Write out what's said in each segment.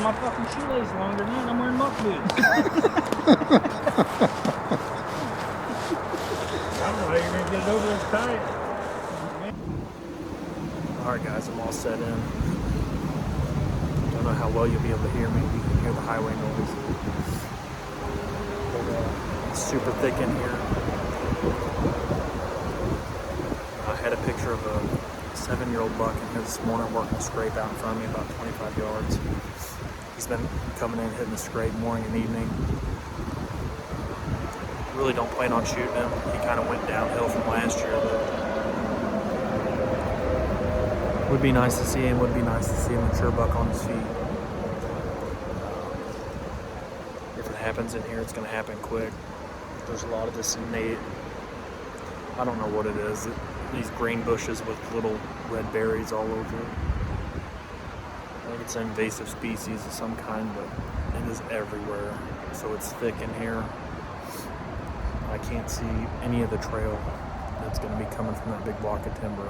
my fucking shoelace longer, man. I'm wearing muck boots. I don't know how you're gonna get it over this tight. Alright guys, I'm all set in. Don't know how well you'll be able to hear me. You can hear the highway noise. But, it's super thick in here. I had a picture of a 7-year-old buck in here this morning working a scrape out in front of me about 25 yards. He's been coming in hitting the scrape morning and evening. Really don't plan on shooting him. He kind of went downhill from last year. But would be nice to see him. Would be nice to see a mature buck on his feet. If it happens in here, it's going to happen quick. There's a lot of this innate, I don't know what it is. These green bushes with little red berries all over it. I think it's an invasive species of some kind, but it is everywhere. So it's thick in here. I can't see any of the trail that's going to be coming from that big block of timber.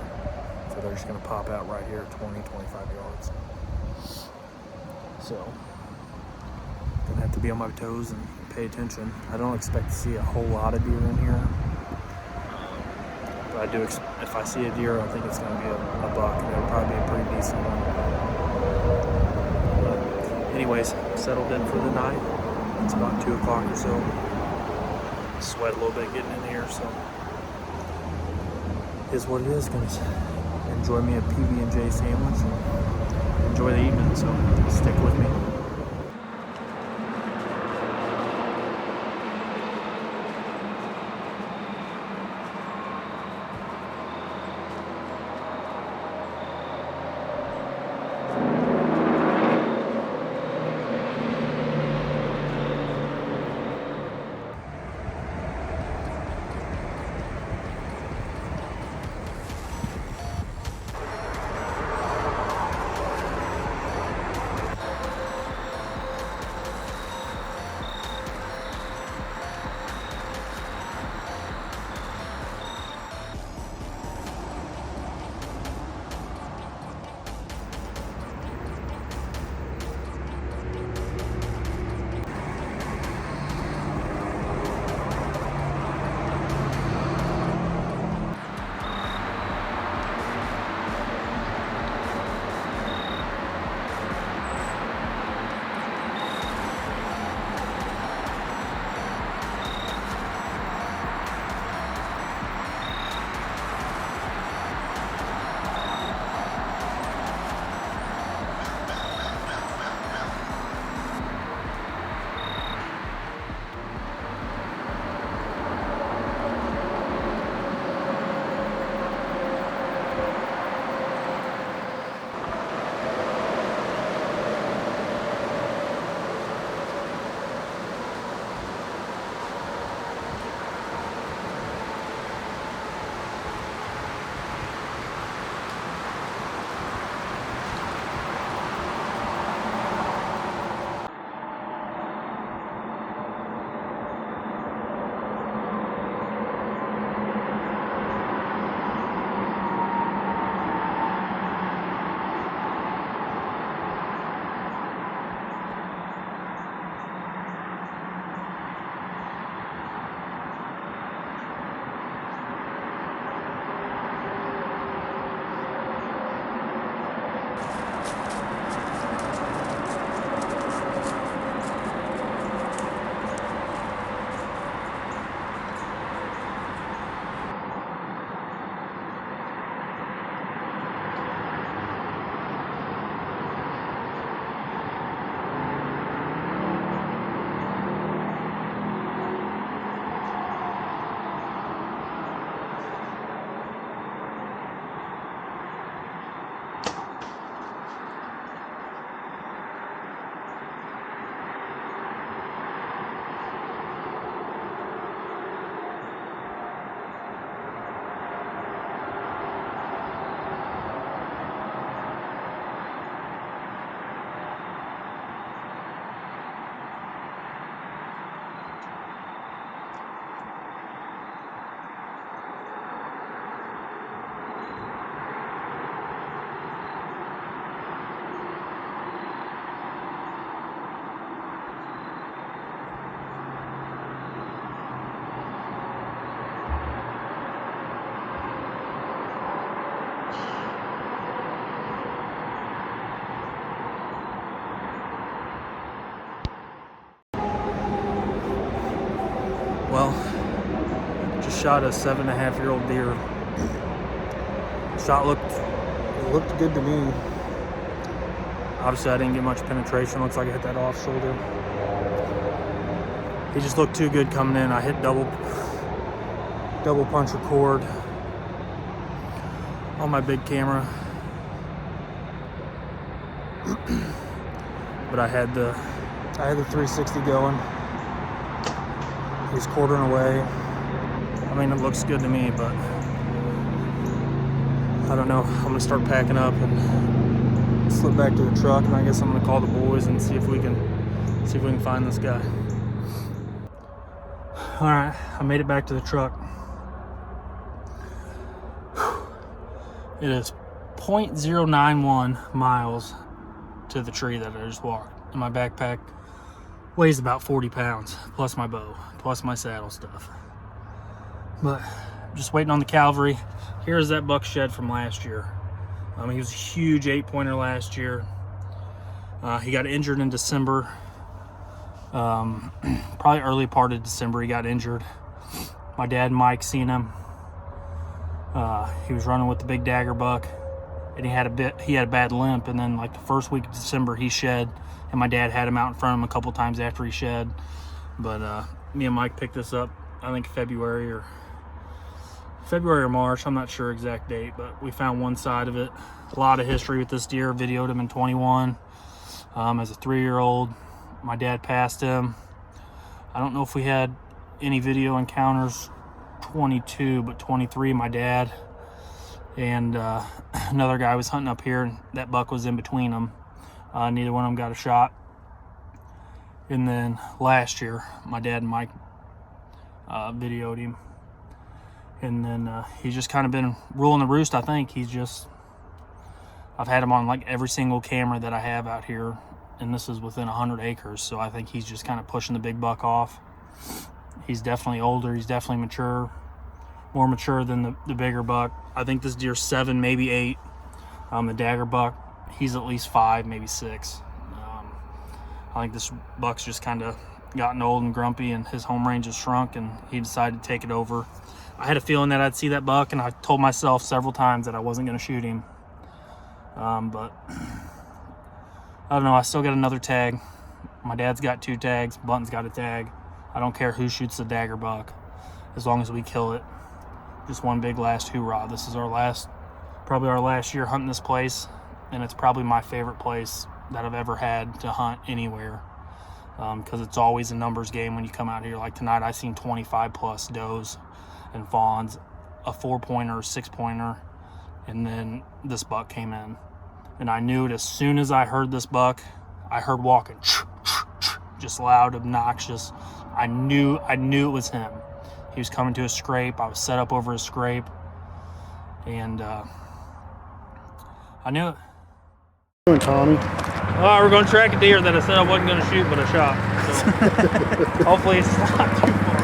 So they're just going to pop out right here at 20, 25 yards. So, going to have to be on my toes and pay attention. I don't expect to see a whole lot of deer in here. But I do, if I see a deer, I think it's going to be a buck. And it'll probably be a pretty decent one. But anyways, settled in for the night. It's about 2 o'clock or so. Sweat a little bit getting in here, so is what it is. Gonna enjoy me a PB&J sandwich and enjoy the evening, so stick with me. Well, just shot a 7.5-year-old deer. Shot looked good to me. Obviously, I didn't get much penetration. Looks like I hit that off shoulder. He just looked too good coming in. I hit double punch record on my big camera. But I had the 360 going. He's quartering away. I mean, it looks good to me, but I don't know. I'm gonna start packing up and slip back to the truck, and I guess I'm gonna call the boys and see if we can find this guy. All right, I made it back to the truck. It is 0.091 miles to the tree that I just walked. And my backpack weighs about 40 pounds, plus my bow, plus my saddle stuff. But just waiting on the cavalry. Here's that buck shed from last year. He was a huge 8-pointer last year. He got injured in December. Probably early part of December he got injured. My dad and Mike seen him. He was running with the big dagger buck, and he had a bad limp, and then like the first week of December he shed, and my dad had him out in front of him a couple times after he shed. But me and Mike picked this up, I think February or March, I'm not sure exact date, but we found one side of it. A lot of history with this deer. Videoed him in 21 as a 3-year-old. My dad passed him. I don't know if we had any video encounters 22, but 23 my dad and another guy was hunting up here, and that buck was in between them. Neither one of them got a shot. And then last year my dad and Mike videoed him, and then he's just kind of been ruling the roost. I think I've had him on like every single camera that I have out here, and this is within 100 acres, so I think he's just kind of pushing the big buck off. He's definitely older. He's definitely mature, more mature than the bigger buck. I think this deer's 7, maybe 8. The dagger buck, he's at least 5, maybe 6. I think this buck's just kind of gotten old and grumpy, and his home range has shrunk, and he decided to take it over. I had a feeling that I'd see that buck, and I told myself several times that I wasn't going to shoot him. But I don't know. I still got another tag. My dad's got 2 tags. Bunton's got a tag. I don't care who shoots the dagger buck, as long as we kill it. Just one big last hoorah. This is probably our last year hunting this place, and it's probably my favorite place that I've ever had to hunt anywhere, because it's always a numbers game when you come out here. Like tonight, I seen 25 plus does and fawns, a 4-pointer, 6-pointer, and then this buck came in, and I knew it as soon as I heard this buck. I heard walking, just loud, obnoxious. I knew it was him. He was coming to a scrape. I was set up over a scrape, and I knew it. Doing, Tommy? Oh, we're going to track a deer that I said I wasn't going to shoot, but I shot. So hopefully it's not too far.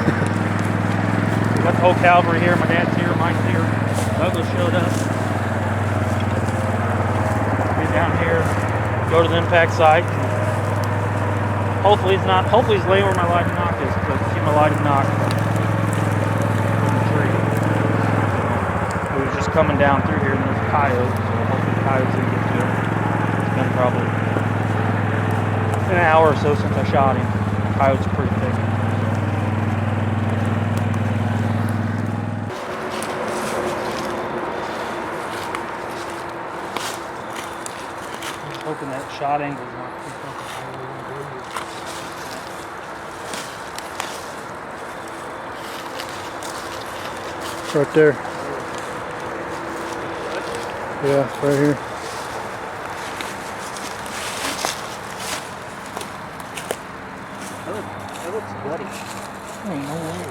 We got the whole cavalry here. My dad's here, Mike's here. Douglas showed up. Get down here, go to the impact site. Hopefully he's laying where my lighted knock is, because I can see my lighted knock in the tree. He was just coming down through here, and there's a coyote, so hopefully the coyote's going to get to him. It's been probably an hour or so since I shot him. The coyote's pretty thick. I'm hoping that shot angle's not too fucking high. Right there. Yeah, right here. That looks bloody. Ain't no way.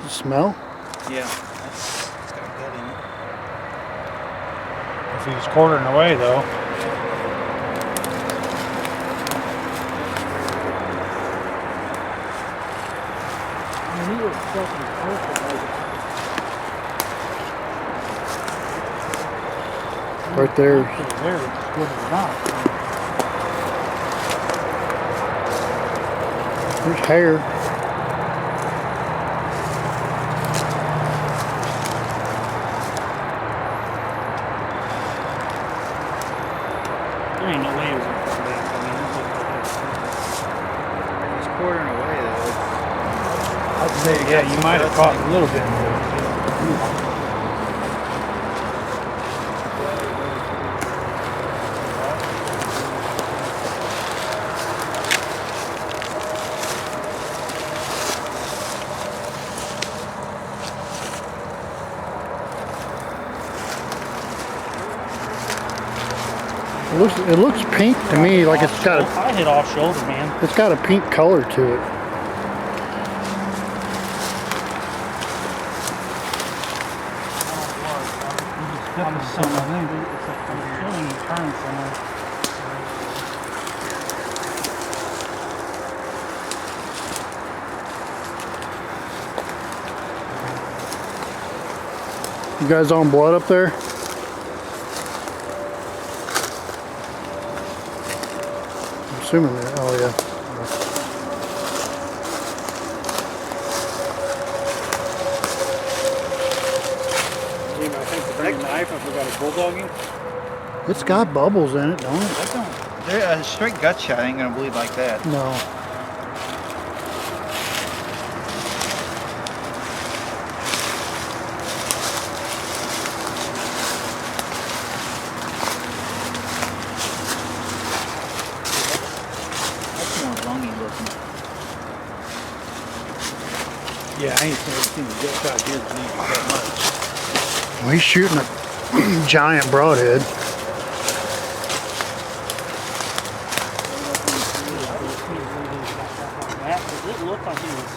You smell? Yeah, it's got blood in it. If he's quartering away, though. Right there. There, it's good as not. There's hair. There ain't no way it was gonna come back. I mean, it looked like It's quartering away though. I'd say, yeah, you might have caught a little bit. It looks pink to me, like it's got I hit off shoulder, man. it's got a pink color to it. I'm assuming, I think it's a feeling you turn somewhere. You guys on blood up there? I'm assuming that. Oh yeah. I think to bring a knife if we got a bulldogging. It's got bubbles in it, don't it? That don't. A straight gut shot ain't gonna bleed like that. No. That's more lungy looking. Yeah, I ain't seen the gut shot here that much. Well, he's shooting a giant broadhead. It looked like he was.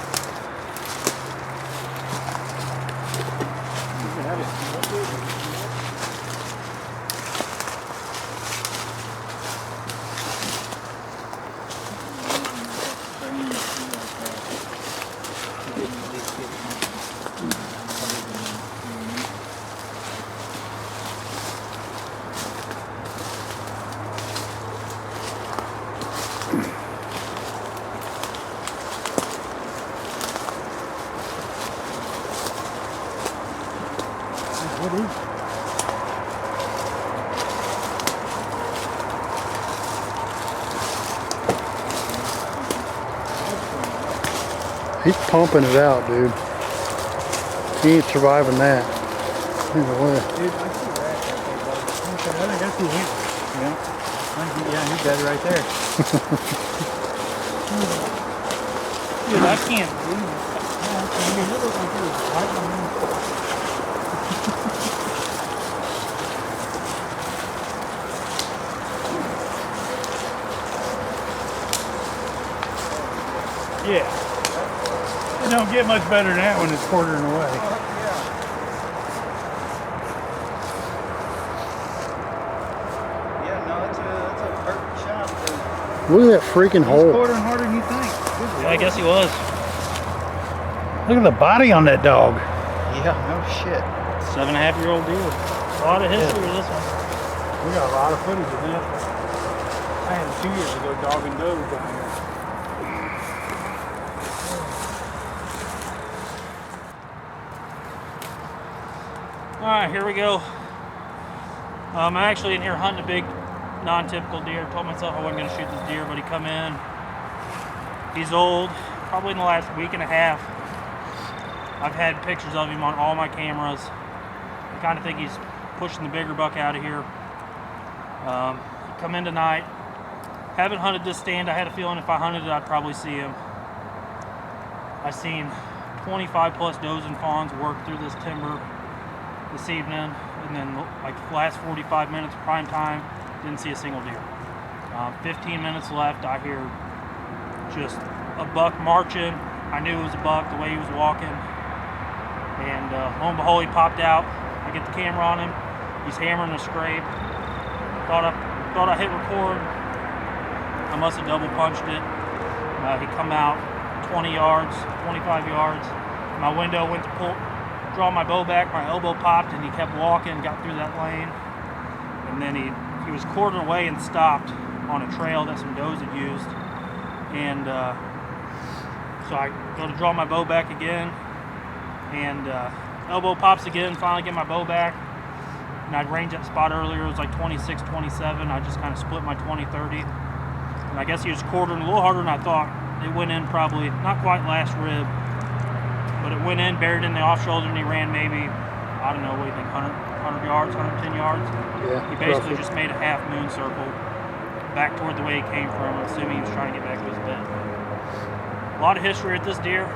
What is it? He's pumping it out, dude. He ain't surviving that. Ain't no way. Dude, I see that. I think I see him. Yeah, he's dead right there. Dude, I can't believe it. I mean, it looks like it was right on me. Yeah. It don't get much better than that when it's quartering away. Yeah, no, that's a perfect shot. Look at that freaking He's hole. quartering harder than you think. Yeah, I guess he was. Look at the body on that dog. Yeah, no shit. 7.5-year-old deer. A lot of history with this one. We got a lot of footage of this. I had 2 years ago dog and doe down here. Alright, here we go. I'm actually in here hunting a big non-typical deer. Told myself I wasn't going to shoot this deer, but he come in. He's old, probably in the last week and a half. I've had pictures of him on all my cameras. I kind of think he's pushing the bigger buck out of here. He come in tonight. Haven't hunted this stand. I had a feeling if I hunted it, I'd probably see him. I've seen 25 plus does and fawns work through this timber this evening, and then like the last 45 minutes prime time, didn't see a single deer. 15 minutes left, I hear just a buck marching. I knew it was a buck the way he was walking, and lo and behold, he popped out. I get the camera on him. He's hammering a scrape. Thought I hit record. I must have double punched it. He come out 20 yards, 25 yards. My window went to draw my bow back. My elbow popped, and he kept walking, got through that lane, and then he was quartering away and stopped on a trail that some does had used, and So I go to draw my bow back again, and elbow pops again. Finally get my bow back, and I'd range that spot earlier. It was like 26, 27. I just kind of split my 20-30, and I guess he was quartering a little harder than I thought. It went in probably not quite last rib, but it went in, buried in the off shoulder, and he ran maybe, I don't know, what do you think, 100 yards, 110 yards? Yeah. He basically roughly. just made a half moon circle back toward the way he came from, assuming he was trying to get back to his bed. A lot of history with this deer.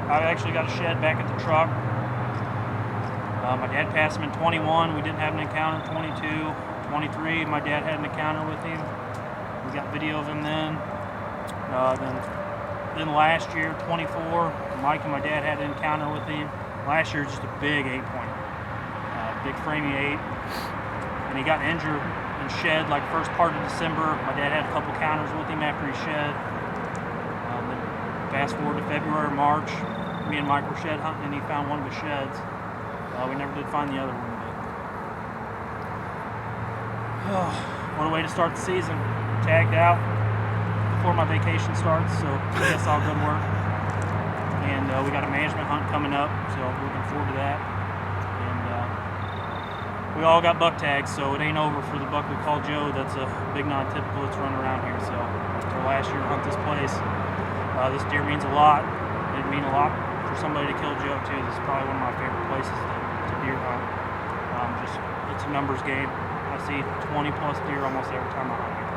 I actually got a shed back at the truck. My dad passed him in 21. We didn't have an encounter in 22. 23, my dad had an encounter with him. We got video of him then. Then last year, 24, Mike and my dad had an encounter with him. Last year, just a big 8-pointer. Big framey 8. And he got injured and shed like first part of December. My dad had a couple counters with him after he shed. Then fast forward to February, March, me and Mike were shed hunting, and he found one of his sheds. We never did find the other one. But what a way to start the season. Tagged out before my vacation starts, so I guess all good work. And we got a management hunt coming up, so looking forward to that. And we all got buck tags, so it ain't over for the buck we call Joe. That's a big non-typical that's running around here. So our last year to hunt this place. This deer means a lot. It'd mean a lot for somebody to kill Joe too. This is probably one of my favorite places to deer hunt. It's a numbers game. I see 20 plus deer almost every time I hunt here.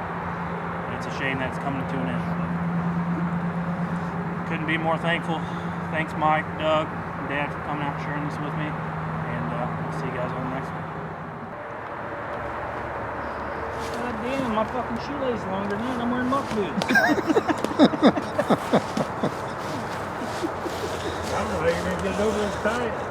And it's a shame that it's coming to an end. Couldn't be more thankful. Thanks Mike, Doug, and Dad for coming out and sharing this with me. And we'll see you guys on the next one. God damn, my fucking shoelace is longer than that. I'm wearing muck boots. I don't know how you're gonna get it over this tight.